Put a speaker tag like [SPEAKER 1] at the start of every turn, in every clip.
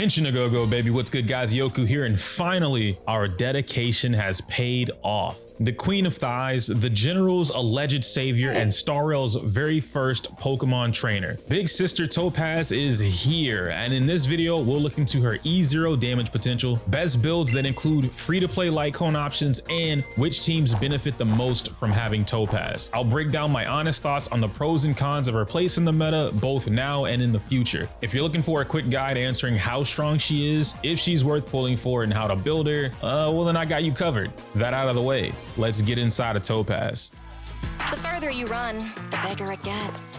[SPEAKER 1] Henshin a go-go, baby. What's good, guys? Yoku here, and finally, our dedication has paid off. The Queen of Thighs, the General's alleged savior, and Star Rail's very first Pokemon trainer. Big Sister Topaz is here, and in this video, we'll look into her E0 damage potential, best builds that include free-to-play Lycone options, and which teams benefit the most from having Topaz. I'll break down my honest thoughts on the pros and cons of her place in the meta, both now and in the future. If you're looking for a quick guide answering how strong she is, if she's worth pulling for, and how to build her, well then I got you covered. That out of the way, let's get inside of Topaz.
[SPEAKER 2] The further you run, the bigger it gets.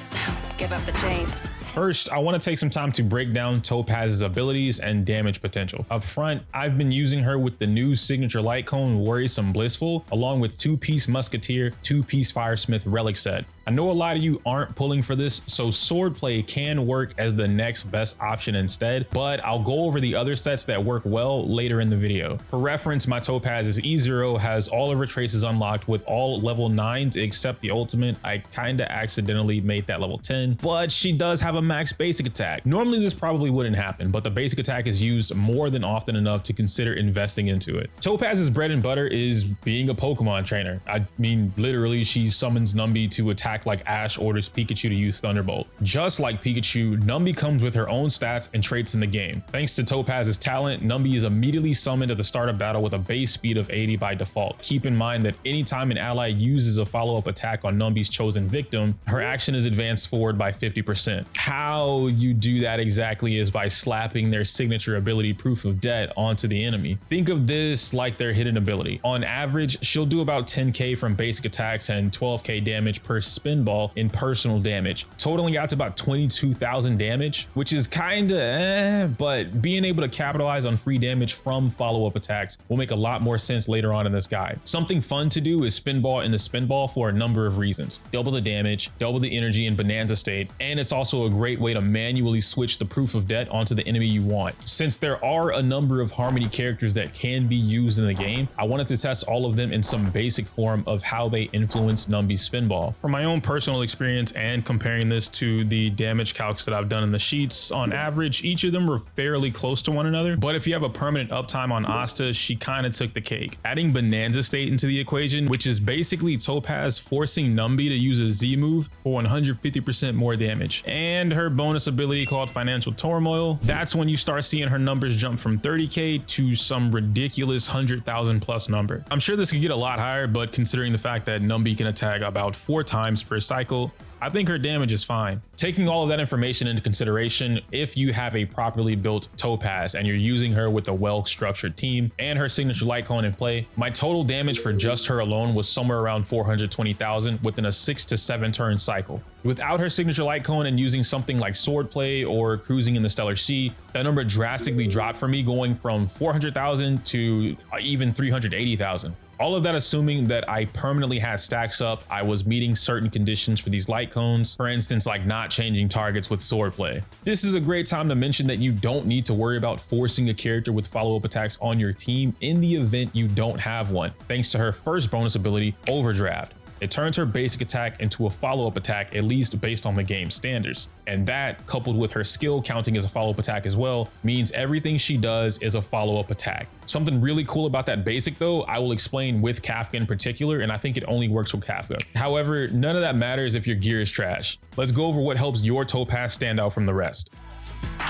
[SPEAKER 2] So give up the chase.
[SPEAKER 1] First, I want to take some time to break down Topaz's abilities and damage potential. Up front, I've been using her with the new signature Lycone Worrisome Blissful, along with 2-piece Musketeer, 2-piece Firesmith Relic set. I know a lot of you aren't pulling for this, so Swordplay can work as the next best option instead, but I'll go over the other sets that work well later in the video. For reference, my Topaz's E0 has all of her traces unlocked with all level 9s except the ultimate. I kinda accidentally made that level 10, but she does have a max basic attack. Normally this probably wouldn't happen, but the basic attack is used more than often enough to consider investing into it. Topaz's bread and butter is being a Pokemon trainer. I mean, literally, she summons Numby to attack like Ash orders Pikachu to use Thunderbolt. Just like Pikachu, Numby comes with her own stats and traits in the game. Thanks to Topaz's talent, Numby is immediately summoned at the start of battle with a base speed of 80 by default. Keep in mind that anytime an ally uses a follow-up attack on Numby's chosen victim, her action is advanced forward by 50%. How you do that exactly is by slapping their signature ability Proof of Debt onto the enemy. Think of this like their hidden ability. On average, she'll do about 10k from basic attacks and 12k damage per spin ball in personal damage, totaling out to about 22,000 damage, which is kinda but being able to capitalize on free damage from follow-up attacks will make a lot more sense later on in this guide. Something fun to do is spin ball in the spin ball for a number of reasons. Double the damage, double the energy in Bonanza state, and it's also a great way to manually switch the Proof of Debt onto the enemy you want. Since there are a number of Harmony characters that can be used in the game, I wanted to test all of them in some basic form of how they influence Numby's spin ball. For my own personal experience and comparing this to the damage calcs that I've done in the sheets, on average, each of them were fairly close to one another. But if you have a permanent uptime on Asta, she kind of took the cake. Adding Bonanza state into the equation, which is basically Topaz forcing Numby to use a Z move for 150% more damage, and her bonus ability called Financial Turmoil, that's when you start seeing her numbers jump from 30k to some ridiculous 100,000 plus number. I'm sure this could get a lot higher, but considering the fact that Numby can attack about 4 times per cycle, I think her damage is fine. Taking all of that information into consideration, if you have a properly built Topaz and you're using her with a well-structured team and her signature Lycone in play, my total damage for just her alone was somewhere around 420,000 within a 6 to 7 turn cycle. Without her signature Lycone and using something like Swordplay or cruising in the Stellar Sea, that number drastically dropped for me, going from 400,000 to even 380,000. All of that assuming that I permanently had stacks up, I was meeting certain conditions for these Lycones, for instance like not changing targets with Swordplay. This is a great time to mention that you don't need to worry about forcing a character with follow-up attacks on your team in the event you don't have one, thanks to her first bonus ability, Overdraft. It turns her basic attack into a follow-up attack, at least based on the game standards. And that, coupled with her skill counting as a follow-up attack as well, means everything she does is a follow-up attack. Something really cool about that basic though, I will explain with Kafka in particular, and I think it only works with Kafka. However, none of that matters if your gear is trash. Let's go over what helps your Topaz stand out from the rest.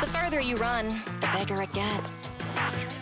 [SPEAKER 2] The further you run, the bigger it gets.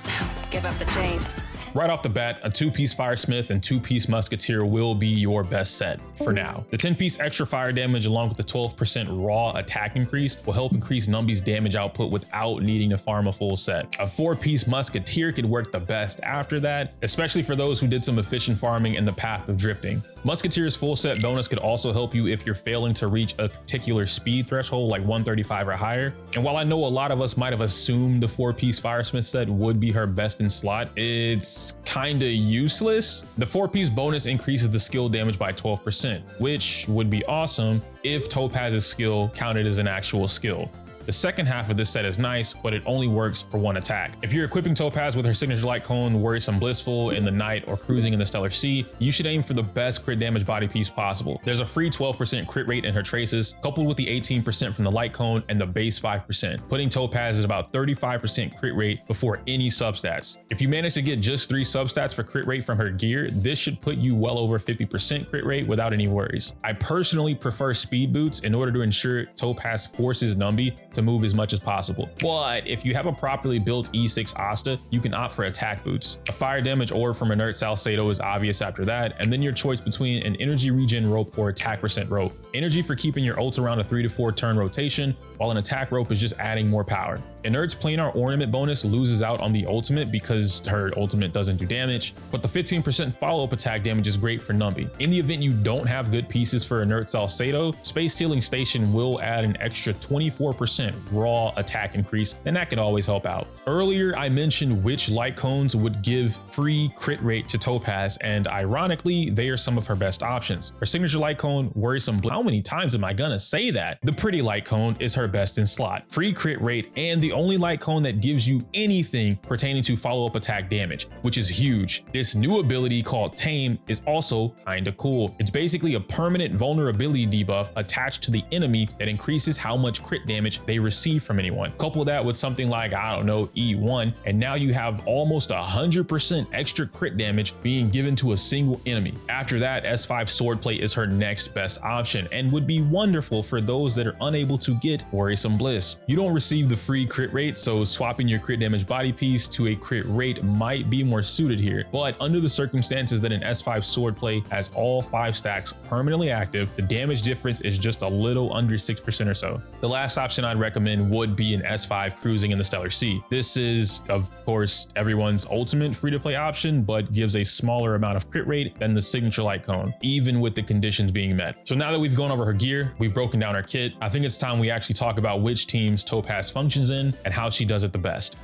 [SPEAKER 2] So give up the chase.
[SPEAKER 1] Right off the bat, a 2-piece Firesmith and 2-piece Musketeer will be your best set for now. The 10-piece extra fire damage along with the 12% raw attack increase will help increase Numby's damage output without needing to farm a full set. A 4-piece Musketeer could work the best after that, especially for those who did some efficient farming in the path of drifting. Musketeer's full set bonus could also help you if you're failing to reach a particular speed threshold like 135 or higher. And while I know a lot of us might have assumed the 4-piece Firesmith set would be her best in slot, it's kinda useless. The 4-piece bonus increases the skill damage by 12%, which would be awesome if Topaz's skill counted as an actual skill. The second half of this set is nice, but it only works for one attack. If you're equipping Topaz with her signature light cone, Worrisome Blissful in the night, or cruising in the Stellar Sea, you should aim for the best crit damage body piece possible. There's a free 12% crit rate in her traces, coupled with the 18% from the light cone and the base 5%, putting Topaz at about 35% crit rate before any substats. If you manage to get just 3 substats for crit rate from her gear, this should put you well over 50% crit rate without any worries. I personally prefer speed boots in order to ensure Topaz forces Numby to move as much as possible. But if you have a properly built E6 Asta, you can opt for attack boots. A fire damage orb from inert Salcedo is obvious after that, and then your choice between an energy regen rope or attack percent rope. Energy for keeping your ult around a 3 to 4 turn rotation, while an attack rope is just adding more power. Inert's planar ornament bonus loses out on the ultimate because her ultimate doesn't do damage, but the 15% follow-up attack damage is great for Numby. In the event you don't have good pieces for inert Salcedo, Space Sealing Station will add an extra 24% raw attack increase, and that could always help out. Earlier, I mentioned which light cones would give free crit rate to Topaz, and ironically, they are some of her best options. Her signature light cone, Worrisome Blissful. How many times am I gonna say that? The pretty light cone is her best in slot. Free crit rate, and the only light cone that gives you anything pertaining to follow-up attack damage, which is huge. This new ability called Tame is also kinda cool. It's basically a permanent vulnerability debuff attached to the enemy that increases how much crit damage they receive from anyone. Couple that with something like, I don't know, E1, and now you have almost 100% extra crit damage being given to a single enemy. After that, S5 Swordplay is her next best option and would be wonderful for those that are unable to get Worrisome Bliss. You don't receive the free crit rate, so swapping your crit damage body piece to a crit rate might be more suited here, but under the circumstances that an S5 Swordplay has all 5 stacks permanently active, the damage difference is just a little under 6% or so. The last option I'd recommend would be an S5 cruising in the Stellar Sea. This is, of course, everyone's ultimate free-to-play option, but gives a smaller amount of crit rate than the signature light cone, even with the conditions being met. So now that we've gone over her gear, we've broken down her kit, I think it's time we actually talk about which teams Topaz functions in and how she does it the best.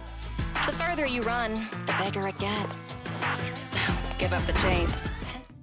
[SPEAKER 2] The further you run, the bigger it gets. So give up the chase.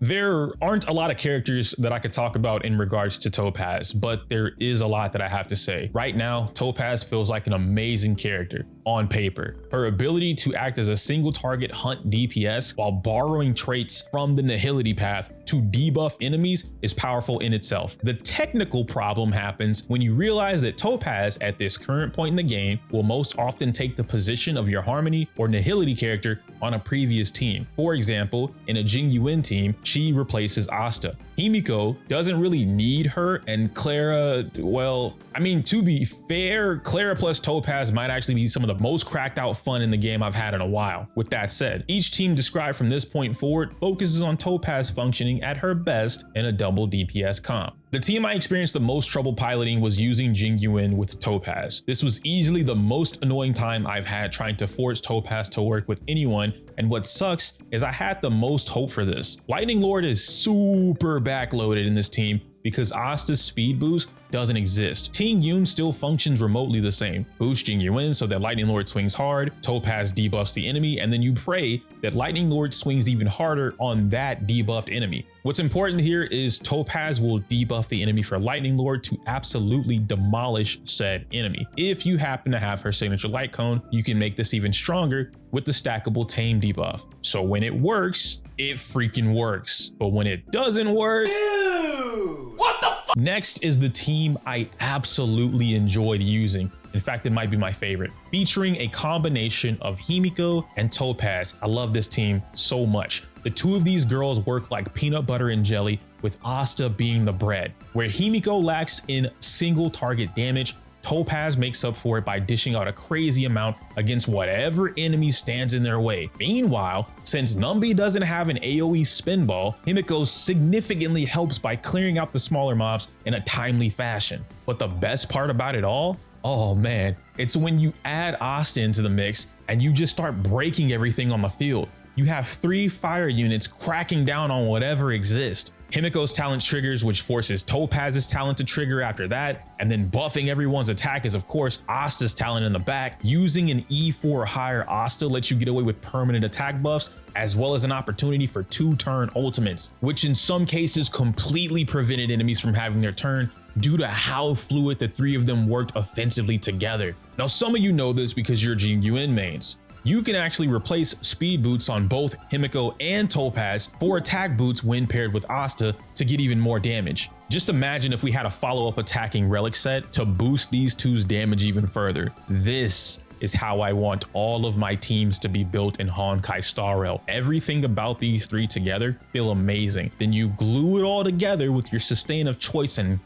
[SPEAKER 1] There aren't a lot of characters that I could talk about in regards to Topaz, but there is a lot that I have to say. Right now, Topaz feels like an amazing character on paper. Her ability to act as a single target hunt DPS while borrowing traits from the Nihility path to debuff enemies is powerful in itself. The technical problem happens when you realize that Topaz at this current point in the game will most often take the position of your Harmony or Nihility character on a previous team. For example, in a Jing Yuan team, she replaces Asta. Himiko doesn't really need her, and Clara, well, I mean, to be fair, Clara plus Topaz might actually be some of the most cracked out fun in the game I've had in a while. With that said, each team described from this point forward focuses on Topaz functioning at her best in a double DPS comp. The team I experienced the most trouble piloting was using Jing Yuan with Topaz. This was easily the most annoying time I've had trying to force Topaz to work with anyone, and what sucks is I had the most hope for this. Lightning Lord is super backloaded in this team because Asta's speed boost doesn't exist. Jing Yuan still functions remotely the same. Boost Jing Yuan so that Lightning Lord swings hard, Topaz debuffs the enemy, and then you pray that Lightning Lord swings even harder on that debuffed enemy. What's important here is Topaz will debuff the enemy for Lightning Lord to absolutely demolish said enemy. If you happen to have her signature light cone, you can make this even stronger with the stackable tame debuff. So when it works, it freaking works. But when it doesn't work, what the fuck? Next is the team I absolutely enjoyed using. In fact, it might be my favorite, featuring a combination of Himiko and Topaz. I love this team so much. The two of these girls work like peanut butter and jelly, with Asta being the bread. Where Himiko lacks in single target damage, Topaz makes up for it by dishing out a crazy amount against whatever enemy stands in their way. Meanwhile, since Numby doesn't have an AoE spin ball, Himiko significantly helps by clearing out the smaller mobs in a timely fashion. But the best part about it all, oh man, it's when you add Asta into the mix and you just start breaking everything on the field. You have 3 fire units cracking down on whatever exists. Himiko's talent triggers, which forces Topaz's talent to trigger after that, and then buffing everyone's attack is of course Asta's talent in the back. Using an E4 or higher Asta lets you get away with permanent attack buffs, as well as an opportunity for 2-turn ultimates, which in some cases completely prevented enemies from having their turn due to how fluid the three of them worked offensively together. Now, some of you know this because you're Jing Yuan mains. You can actually replace speed boots on both Himiko and Topaz for attack boots when paired with Asta to get even more damage. Just imagine if we had a follow-up attacking relic set to boost these two's damage even further. This is how I want all of my teams to be built in Honkai Star Rail. Everything about these three together feel amazing. Then you glue it all together with your sustain of choice and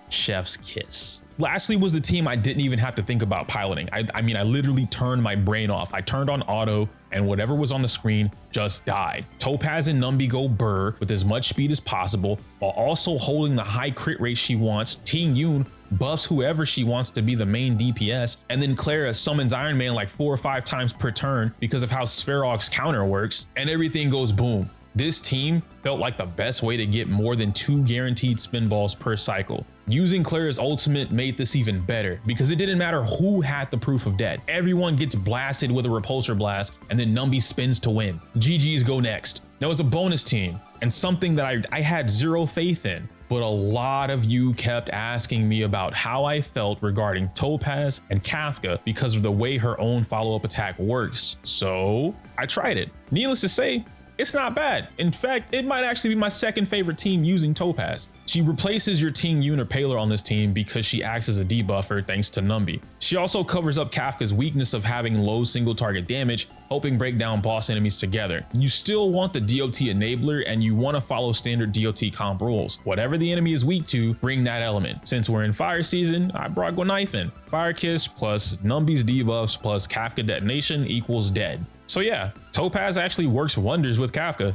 [SPEAKER 1] chef's kiss. Lastly was the team I didn't even have to think about piloting. I mean, I literally turned my brain off. I turned on auto and whatever was on the screen just died. Topaz and Numby go burr with as much speed as possible while also holding the high crit rate she wants. Jing Yuan buffs whoever she wants to be the main DPS, and then Clara summons Iron Man like 4 or 5 times per turn because of how Spherog's counter works, and everything goes boom. This team felt like the best way to get more than 2 guaranteed spin balls per cycle. Using Clara's ultimate made this even better because it didn't matter who had the proof of dead. Everyone gets blasted with a repulsor blast and then Numby spins to win. GG's go next. Now, it's a bonus team and something that I had zero faith in, but a lot of you kept asking me about how I felt regarding Topaz and Kafka because of the way her own follow-up attack works. So I tried it. Needless to say, it's not bad. In fact, it might actually be my second favorite team using Topaz. She replaces your Jing Yuan or Paler on this team because she acts as a debuffer thanks to Numby. She also covers up Kafka's weakness of having low single target damage, helping break down boss enemies together. You still want the DOT enabler and you want to follow standard DOT comp rules. Whatever the enemy is weak to, bring that element. Since we're in fire season, I brought Knife in. Fire Kiss plus Numby's debuffs plus Kafka detonation equals dead. So yeah, Topaz actually works wonders with Kafka.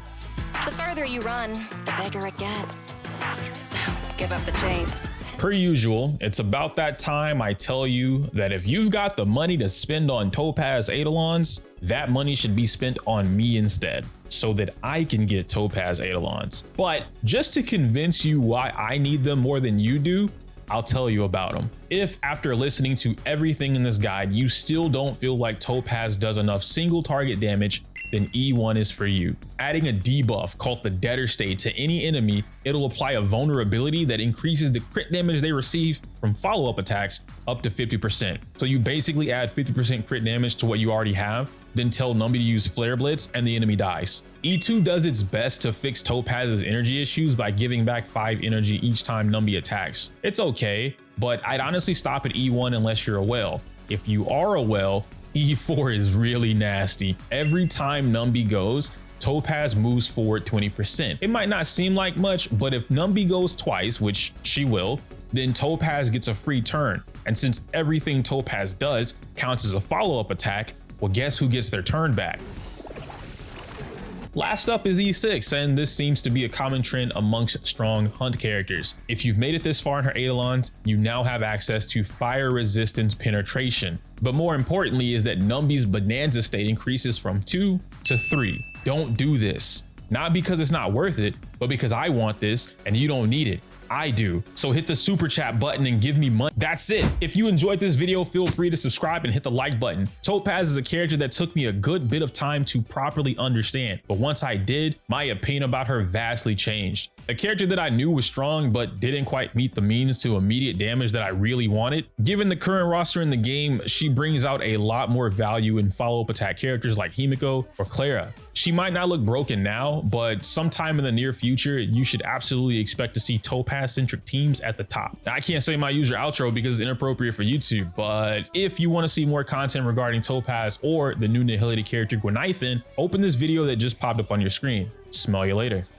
[SPEAKER 2] The further you run, the bigger it gets. So give up the chase.
[SPEAKER 1] Per usual, it's about that time I tell you that if you've got the money to spend on Topaz Eidolons, that money should be spent on me instead, so that I can get Topaz Eidolons. But just to convince you why I need them more than you do, I'll tell you about them. If after listening to everything in this guide, you still don't feel like Topaz does enough single target damage, then E1 is for you. Adding a debuff called the Deader State to any enemy, it'll apply a vulnerability that increases the crit damage they receive from follow-up attacks up to 50%. So you basically add 50% crit damage to what you already have, then tell Numby to use Flare Blitz and the enemy dies. E2 does its best to fix Topaz's energy issues by giving back 5 energy each time Numby attacks. It's okay, but I'd honestly stop at E1 unless you're a whale. If you are a whale, E4 is really nasty. Every time Numby goes, Topaz moves forward 20%. It might not seem like much, but if Numby goes twice, which she will, then Topaz gets a free turn. And since everything Topaz does counts as a follow-up attack, well, guess who gets their turn back? Last up is E6, and this seems to be a common trend amongst strong hunt characters. If you've made it this far in her Eidolons, you now have access to fire resistance penetration. But more importantly is that Numby's bonanza state increases from 2 to 3. Don't do this. Not because it's not worth it, but because I want this and you don't need it. I do. So hit the super chat button and give me money. That's it. If you enjoyed this video, feel free to subscribe and hit the like button. Topaz is a character that took me a good bit of time to properly understand, but once I did, my opinion about her vastly changed. A character that I knew was strong but didn't quite meet the means to immediate damage that I really wanted. Given the current roster in the game, she brings out a lot more value in follow-up attack characters like Himiko or Clara. She might not look broken now, but sometime in the near future, you should absolutely expect to see Topaz-centric teams at the top. Now, I can't say my user outro because it's inappropriate for YouTube, but if you want to see more content regarding Topaz or the new Nihility character Gwenithan, open this video that just popped up on your screen. Smell you later.